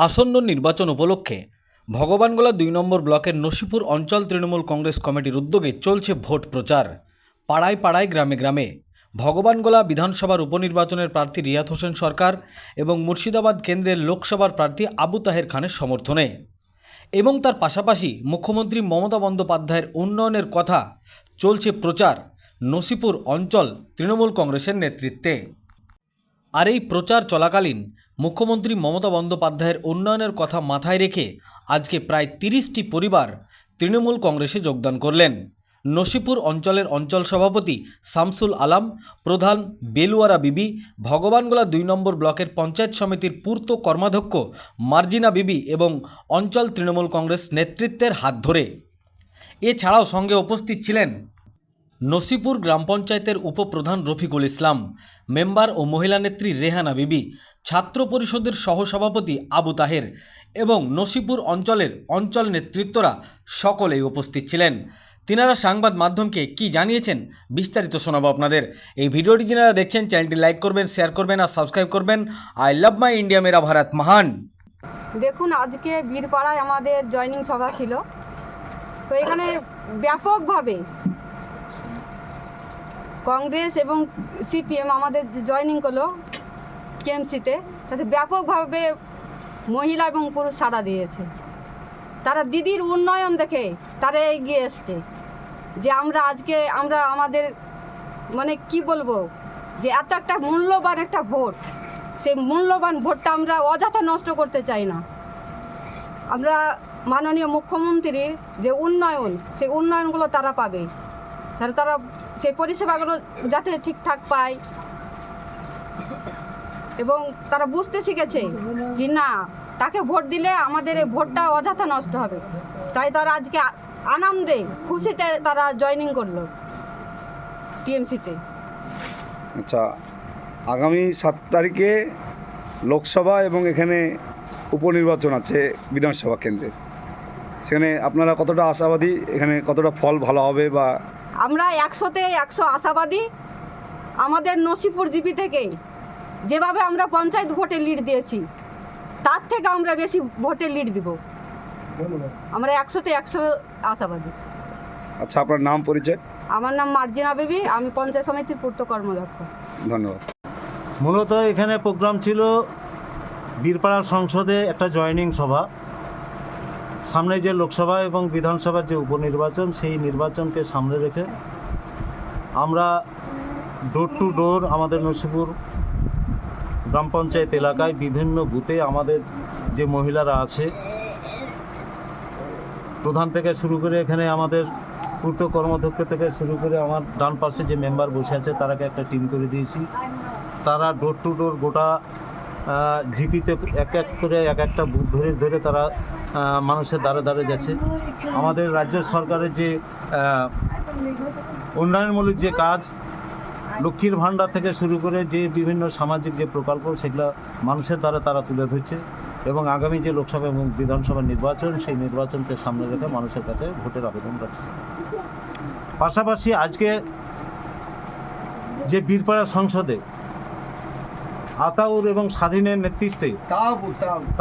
আসন্ন নির্বাচন উপলক্ষে ভগবানগোলা ২ নম্বর ব্লকের নসিপুর অঞ্চল তৃণমূল কংগ্রেস কমিটির উদ্যোগে চলছে ভোট প্রচার। পাড়ায় পাড়ায় গ্রামে গ্রামে ভগবানগোলা বিধানসভার উপনির্বাচনের প্রার্থী রিয়াদ হোসেন সরকার এবং মুর্শিদাবাদ কেন্দ্রের লোকসভার প্রার্থী আবু তাহের খানের সমর্থনে এবং তার পাশাপাশি মুখ্যমন্ত্রী মমতা বন্দ্যোপাধ্যায়ের উন্নয়নের কথা চলছে প্রচার নসিপুর অঞ্চল তৃণমূল কংগ্রেসের নেতৃত্বে। আর এই প্রচার চলাকালীন মুখ্যমন্ত্রী মমতা বন্দ্যোপাধ্যায়ের উন্নয়নের কথা মাথায় রেখে আজকে প্রায় ৩০টি পরিবার তৃণমূল কংগ্রেসে যোগদান করলেন। নসিপুর অঞ্চলের অঞ্চল সভাপতি শামসুল আলম, প্রধান বেলুয়ারা বিবি, ভগবানগোলা ২ নম্বর ব্লকের পঞ্চায়েত সমিতির পূর্ত কর্মাধ্যক্ষ মার্জিনা বিবি এবং অঞ্চল তৃণমূল কংগ্রেস নেতৃত্বের হাত ধরে। এছাড়াও সঙ্গে উপস্থিত ছিলেন নসিপুর গ্রাম পঞ্চায়েতের উপপ্রধান রফিকুল ইসলাম, মেম্বার ও মহিলা নেত্রী রেহানা বিবি, ছাত্র পরিষদের সহসভাপতি আবু তাহের এবং নসিপুর অঞ্চলের অঞ্চল নেতৃত্বরা সকলেই উপস্থিত ছিলেন। তিনারা সংবাদ মাধ্যমকে কি জানিয়েছেন বিস্তারিত শোনাবো আপনাদের। এই ভিডিওটি যারা দেখছেন চ্যানেলটি লাইক করবেন, শেয়ার করবেন আর সাবস্ক্রাইব করবেন। আই লাভ মাই ইন্ডিয়া, মেরা ভারত মহান। দেখুন, আজকে বীরপাড়ায় আমাদের জয়নিং সভা ছিল। তো এখানে ব্যাপকভাবে কংগ্রেস এবং সিপিএম আমাদের জয়নিং করলো কেএমসিতে, তাতে ব্যাপকভাবে মহিলা এবং পুরুষ সাড়া দিয়েছে। তারা দিদির উন্নয়ন দেখে তারা এগিয়ে এসছে যে আমরা আমাদের মানে কি বলবো, যে এত একটা মূল্যবান একটা ভোট, সেই মূল্যবান ভোটটা আমরা অযথা নষ্ট করতে চাই না। আমরা মাননীয় মুখ্যমন্ত্রীর যে উন্নয়ন, সেই উন্নয়নগুলো তারা পাবে, তারা সেই পরিষেবাগুলো যাতে ঠিকঠাক পায় এবং তারা বুঝতে শিখেছে যে না, তাকে ভোট দিলে আমাদের এই ভোটটা অযথা নষ্ট হবে। তাই তারা আজকে আনন্দে খুশিতে তারা জয়েনিং করলো টিএমসিতে। আচ্ছা, আগামী ৭ তারিখে লোকসভা এবং এখানে উপনির্বাচন আছে বিধানসভা কেন্দ্রে, সেখানে আপনারা কতটা আশাবাদী, এখানে কতটা ফল ভালো হবে? বা আমরা ১০০তে ১০০ আশাবাদী। আমাদের নসিপুর জিপি থেকে যেভাবে আমরা পঞ্চায়েত ভোটে লিড দিয়েছি, তার থেকে আমরা বেশি ভোটে লিড দিব। আমরা ১০০তে ১০০ আশাবাদী। আচ্ছা, আপনার নাম পরিচয়? আমার নাম মার্জিনা বিবি, আমি পঞ্চায়েত সমিতির পূর্ত কর্মদক্ষ। ধন্যবাদ। মূলত এখানে প্রোগ্রাম ছিল বীরপাড়া সংসদে একটা জয়নিং সভা। সামনে যে লোকসভা এবং বিধানসভার যে উপনির্বাচন, সেই নির্বাচনকে সামনে রেখে আমরা ডোর টু ডোর আমাদের নসিপুর গ্রাম পঞ্চায়েত এলাকায় বিভিন্ন বুথে আমাদের যে মহিলারা আছে, প্রধান থেকে শুরু করে এখানে আমাদের পূর্ত কর্মাধ্যক্ষ থেকে শুরু করে আমার ডান পাশে যে মেম্বার বসে আছে, তারাকে একটা টিম করে দিয়েছি। তারা ডোর টু ডোর গোটা জিপিতে এক এক করে এক একটা বুথ ধরে ধরে তারা মানুষের দ্বারে দ্বারে যাচ্ছে। আমাদের রাজ্য সরকারের যে উন্নয়নমূলক যে কাজ, লক্ষ্মীর ভাণ্ডার থেকে শুরু করে যে বিভিন্ন সামাজিক যে প্রকল্প, সেগুলো মানুষের দ্বারা তারা তুলে ধরছে এবং আগামী যে লোকসভা এবং বিধানসভা নির্বাচন, সেই নির্বাচনকে সামনে রেখে মানুষের কাছে ভোটের আবেদন রাখছে। পাশাপাশি আজকে যে বীরপাড়া সংসদে আতাউর এবং স্বাধীনের নেতৃত্বে,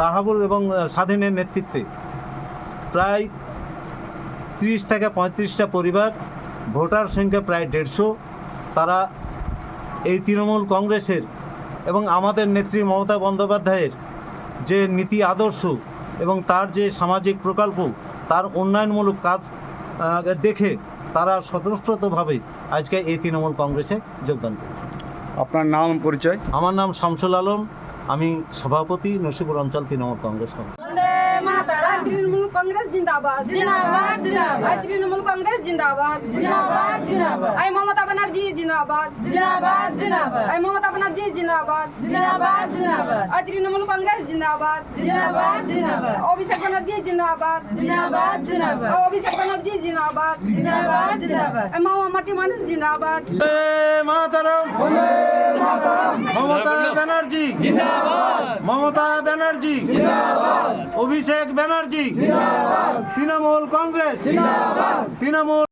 তাহাবুর এবং স্বাধীনের নেতৃত্বে প্রায় 30 থেকে 35টা পরিবার, ভোটার সংখ্যা প্রায় 150, তারা এই তৃণমূল কংগ্রেসের এবং আমাদের নেত্রী মমতা বন্দ্যোপাধ্যায়ের যে নীতি আদর্শ এবং তার যে সামাজিক প্রকল্প, তার উন্নয়নমূলক কাজ দেখে তারা স্বতঃস্ফূর্তভাবে আজকে এই তৃণমূল কংগ্রেসে যোগদান করেছে। আপনার নাম পরিচয়? আমার নাম শামসুল আলম, আমি সভাপতি নসিপুর অঞ্চল তৃণমূল কংগ্রেস কমিটি। তৃণমূল কংগ্রেস জিন্দাবাদ, জিন্দাবাদ, জিন্দাবাদ। তৃণমূল কংগ্রেস জিন্দাবাদ, জিন্দাবাদ, জিন্দাবাদ। আই মমতা ব্যানার্জি জিন্দাবাদ, জিন্দাবাদ, জিন্দাবাদ। আই মমতা ব্যানার্জি জিন্দাবাদ, জিন্দাবাদ, জিন্দাবাদ। আই তৃণমূল কংগ্রেস জিন্দাবাদ, জিন্দাবাদ, জিন্দাবাদ। অভিষেক ব্যানার্জি জিন্দাবাদ, জিন্দাবাদ, জিন্দাবাদ। অভিষেক ব্যানার্জি জিন্দাবাদ, জিন্দাবাদ, জিন্দাবাদ। আই মাটি মানুষ জিন্দাবাদ। মাতারাম, মমতা ব্যানার্জি জিন্দাবাদ, মমতা ব্যানার্জি জিন্দাবাদ, অভিষেক ব্যানার্জি জিন্দাবাদ, তৃণমূল কংগ্রেস জিন্দাবাদ, তৃণমূল